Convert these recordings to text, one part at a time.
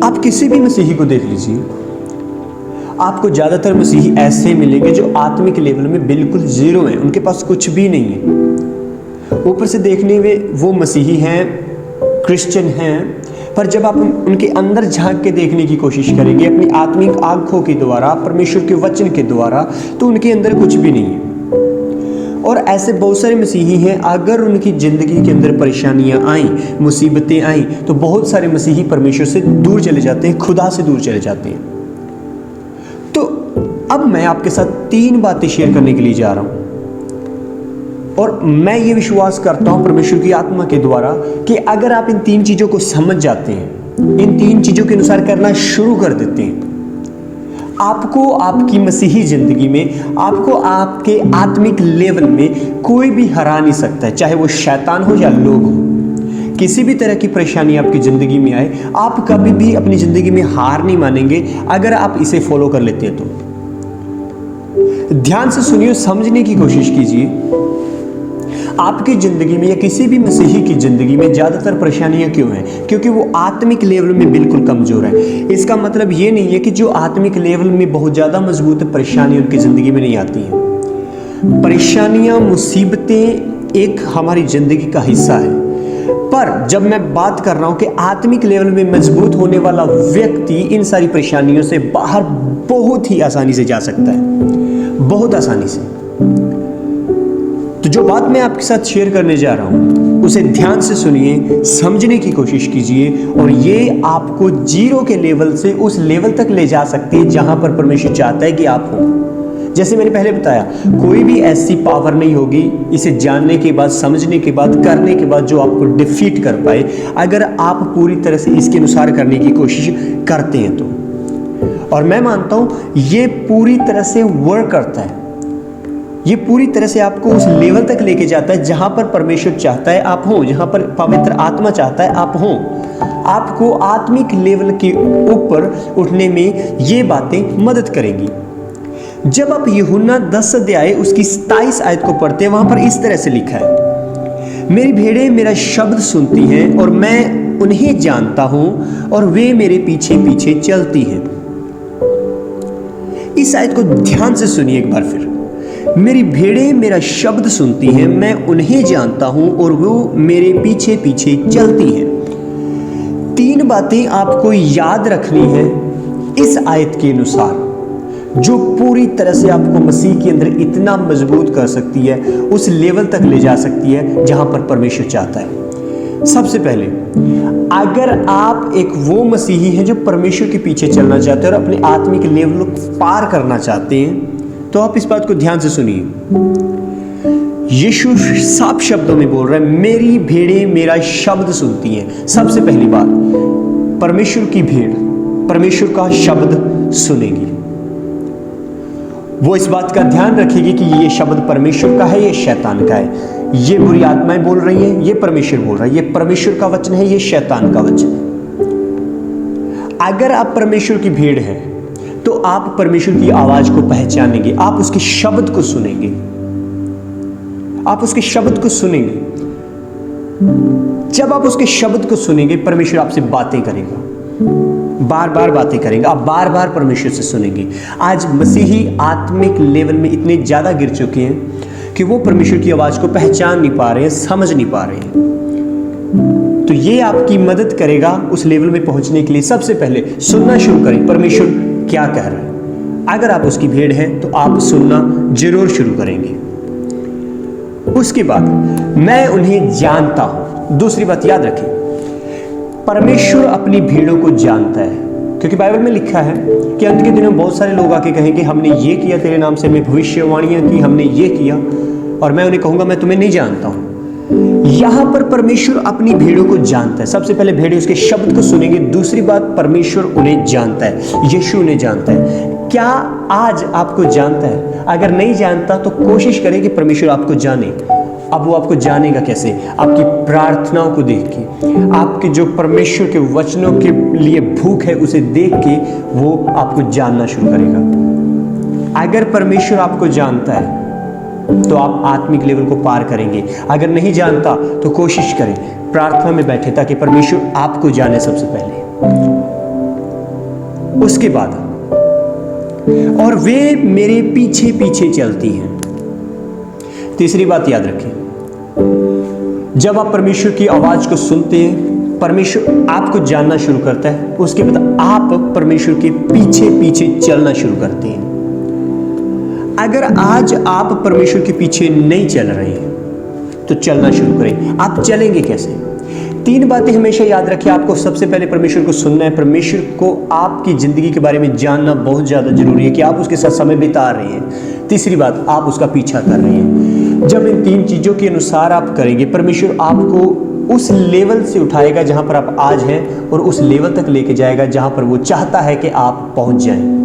आप किसी भी मसीही को देख लीजिए, आपको ज़्यादातर मसीही ऐसे मिलेंगे जो आत्मिक लेवल में बिल्कुल ज़ीरो हैं, उनके पास कुछ भी नहीं है। ऊपर से देखने में वो मसीही हैं, क्रिश्चियन हैं, पर जब आप उनके अंदर झांक के देखने की कोशिश करेंगे अपनी आत्मिक आंखों के द्वारा, परमेश्वर के वचन के द्वारा, तो उनके अंदर कुछ भी नहीं है। और ऐसे बहुत सारे मसीही हैं, अगर उनकी ज़िंदगी के अंदर परेशानियां आईं, मुसीबतें आईं, तो बहुत सारे मसीही परमेश्वर से दूर चले जाते हैं, खुदा से दूर चले जाते हैं। तो अब मैं आपके साथ 3 बातें शेयर करने के लिए जा रहा हूं, और मैं ये विश्वास करता हूं परमेश्वर की आत्मा के द्वारा कि अगर आप इन 3 चीज़ों को समझ जाते हैं, इन 3 चीज़ों के अनुसार करना शुरू कर देते हैं, आपको आपकी मसीही जिंदगी में, आपको आपके आत्मिक लेवल में कोई भी हरा नहीं सकता है, चाहे वो शैतान हो या लोग हो। किसी भी तरह की परेशानी आपकी ज़िंदगी में आए, आप कभी भी अपनी ज़िंदगी में हार नहीं मानेंगे अगर आप इसे फॉलो कर लेते हैं। तो ध्यान से सुनिए, समझने की कोशिश कीजिए। आपकी ज़िंदगी में या किसी भी मसीही की ज़िंदगी में ज़्यादातर परेशानियां क्यों हैं? क्योंकि वो आत्मिक लेवल में बिल्कुल कमज़ोर है। इसका मतलब ये नहीं है कि जो आत्मिक लेवल में बहुत ज़्यादा मजबूत है, परेशानी उनकी ज़िंदगी में नहीं आती हैं। परेशानियां, मुसीबतें एक हमारी ज़िंदगी का हिस्सा है, पर जब मैं बात कर रहा हूं कि आत्मिक लेवल में मजबूत होने वाला व्यक्ति इन सारी परेशानियों से बाहर बहुत ही आसानी से जा सकता है, बहुत आसानी से। तो जो बात मैं आपके साथ शेयर करने जा रहा हूं, उसे ध्यान से सुनिए, समझने की कोशिश कीजिए, और ये आपको जीरो के लेवल से उस लेवल तक ले जा सकती है जहां पर परमेश्वर चाहता है कि आप हो। जैसे मैंने पहले बताया, कोई भी ऐसी पावर नहीं होगी इसे जानने के बाद, समझने के बाद, करने के बाद जो आपको डिफीट कर पाए, अगर आप पूरी तरह से इसके अनुसार करने की कोशिश करते हैं तो। और मैं मानता हूं ये पूरी तरह से वर्क करता है, ये पूरी तरह से आपको उस लेवल तक लेके जाता है जहां पर परमेश्वर चाहता है आप हो, जहां पर पवित्र आत्मा चाहता है आप हो। आपको आत्मिक लेवल के ऊपर उठने में ये बातें मदद करेंगी। जब आप यूहन्ना 10 अध्याय उसकी 27 आयत को पढ़ते हैं, वहां पर इस तरह से लिखा है, मेरी भेड़ें मेरा शब्द सुनती हैं और मैं उन्हें जानता हूं और वे मेरे पीछे पीछे चलती हैं। इस आयत को ध्यान से सुनिए एक बार फिर। मेरी भेड़ें मेरा शब्द सुनती हैं, मैं उन्हें जानता हूं और वो मेरे पीछे पीछे चलती हैं। 3 बातें आपको याद रखनी है इस आयत के अनुसार, जो पूरी तरह से आपको मसीह के अंदर इतना मजबूत कर सकती है, उस लेवल तक ले जा सकती है जहां पर परमेश्वर चाहता है। सबसे पहले, अगर आप एक वो मसीही हैं जो परमेश्वर के पीछे चलना चाहते हैं और अपने आत्मिक लेवल को पार करना चाहते हैं, तो आप इस बात को ध्यान से सुनिए। यीशु साफ शब्दों में बोल रहा है, मेरी भेड़ें मेरा शब्द सुनती हैं। सबसे पहली बात, परमेश्वर की भेड़ परमेश्वर का शब्द सुनेगी। वो इस बात का ध्यान रखेगी कि ये शब्द परमेश्वर का है, ये शैतान का है। ये बुरी आत्माएं बोल रही हैं, ये परमेश्वर बोल रहा है। ये परमेश्वर का वचन है, ये शैतान का वचन है। अगर आप परमेश्वर की भेड़ हैं तो आप परमेश्वर की आवाज को पहचानेंगे, आप उसके शब्द को सुनेंगे, आप उसके शब्द को सुनेंगे। जब आप उसके शब्द को सुनेंगे, परमेश्वर आपसे बातें करेगा, बार बार बातें करेंगे, आप बार बार परमेश्वर से सुनेंगे। आज मसीही आत्मिक लेवल में इतने ज्यादा गिर चुके हैं कि वो परमेश्वर की आवाज को पहचान नहीं पा रहे हैं, समझ नहीं पा रहे हैं। तो ये आपकी मदद करेगा उस लेवल में पहुंचने के लिए। सबसे पहले सुनना शुरू करें, परमेश्वर क्या कह रहा है। अगर आप उसकी भेड़ हैं तो आप सुनना जरूर शुरू करेंगे। उसके बाद, मैं उन्हें जानता हूं। दूसरी बात याद रखें, परमेश्वर अपनी भेड़ों को जानता है, क्योंकि बाइबल में लिखा है कि अंत के दिनों में बहुत सारे लोग आके कहेंगे, हमने ये किया तेरे नाम से, हमने भविष्यवाणियां की, हमने ये किया, और मैं उन्हें कहूंगा मैं तुम्हें नहीं जानता हूं। यहां पर परमेश्वर अपनी भेड़ों को जानता है। सबसे पहले भेड़ें उसके शब्द को सुनेंगे। दूसरी बात, परमेश्वर उन्हें जानता है, यीशु उन्हें जानता है। क्या आज आपको जानता है? अगर नहीं जानता तो कोशिश करें कि परमेश्वर आपको जाने। अब वो आपको जानेगा कैसे? आपकी प्रार्थनाओं को देख के, आपके जो परमेश्वर के वचनों के लिए भूख है उसे देख के वो आपको जानना शुरू करेगा। अगर परमेश्वर आपको जानता है तो आप आत्मिक लेवल को पार करेंगे। अगर नहीं जानता तो कोशिश करें प्रार्थना में बैठे, ताकि परमेश्वर आपको जाने सबसे पहले। उसके बाद और वे मेरे पीछे पीछे चलती हैं। तीसरी बात याद रखें, जब आप परमेश्वर की आवाज को सुनते हैं, परमेश्वर आपको जानना शुरू करता है, उसके बाद आप परमेश्वर के पीछे पीछे चलना शुरू करते हैं। अगर आज आप परमेश्वर के पीछे नहीं चल रहे हैं तो चलना शुरू करें। आप चलेंगे कैसे? 3 बातें हमेशा याद रखें। आपको सबसे पहले परमेश्वर को सुनना है। परमेश्वर को आपकी जिंदगी के बारे में जानना बहुत ज्यादा जरूरी है कि आप उसके साथ समय बिता रहे हैं। तीसरी बात, आप उसका पीछा कर रहे हैं। जब इन 3 चीजों के अनुसार आप करेंगे, परमेश्वर आपको उस लेवल से उठाएगा जहां पर आप आज हैं और उस लेवल तक लेके जाएगा जहां पर वो चाहता है कि आप पहुंच जाएं।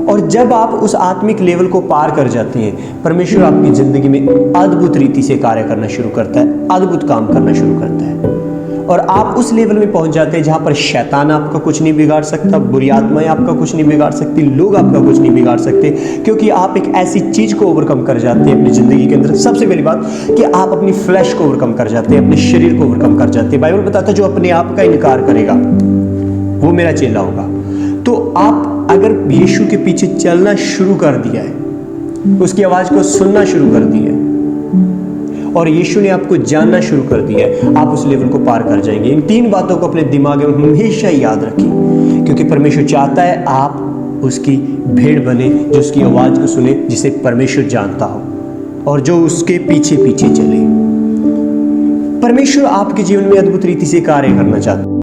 और जब आप उस आत्मिक लेवल को पार कर जाते हैं, परमेश्वर आपकी जिंदगी में अद्भुत रीति से कार्य करना शुरू करता है, अद्भुत काम करना शुरू करता है। और आप उस लेवल में पहुंच जाते हैं जहां पर शैतान आपका कुछ नहीं बिगाड़ सकता, बुरी आत्माएं आपका कुछ नहीं बिगाड़ सकती, लोग आपका कुछ नहीं बिगाड़ सकते, क्योंकि आप एक ऐसी चीज को ओवरकम कर जाते हैं अपनी जिंदगी के अंदर। सबसे पहली बात कि आप अपनी फ्लैश को ओवरकम कर जाते हैं, अपने शरीर को ओवरकम कर जाते हैं। बाइबल बताता है जो अपने आप का इनकार करेगा वो मेरा चेला होगा। तो आप अगर यीशु के पीछे चलना शुरू कर दिया है, उसकी आवाज को सुनना शुरू कर दिया है और यीशु ने आपको जानना शुरू कर दिया है, आप उस लेवल को पार कर जाएंगे। इन 3 बातों को अपने दिमाग में हमेशा याद रखें, क्योंकि परमेश्वर चाहता है आप उसकी भेड़ बने, जो उसकी आवाज को सुने, जिसे परमेश्वर जानता हो और जो उसके पीछे पीछे चले। परमेश्वर आपके जीवन में अद्भुत रीति से कार्य करना चाहता है।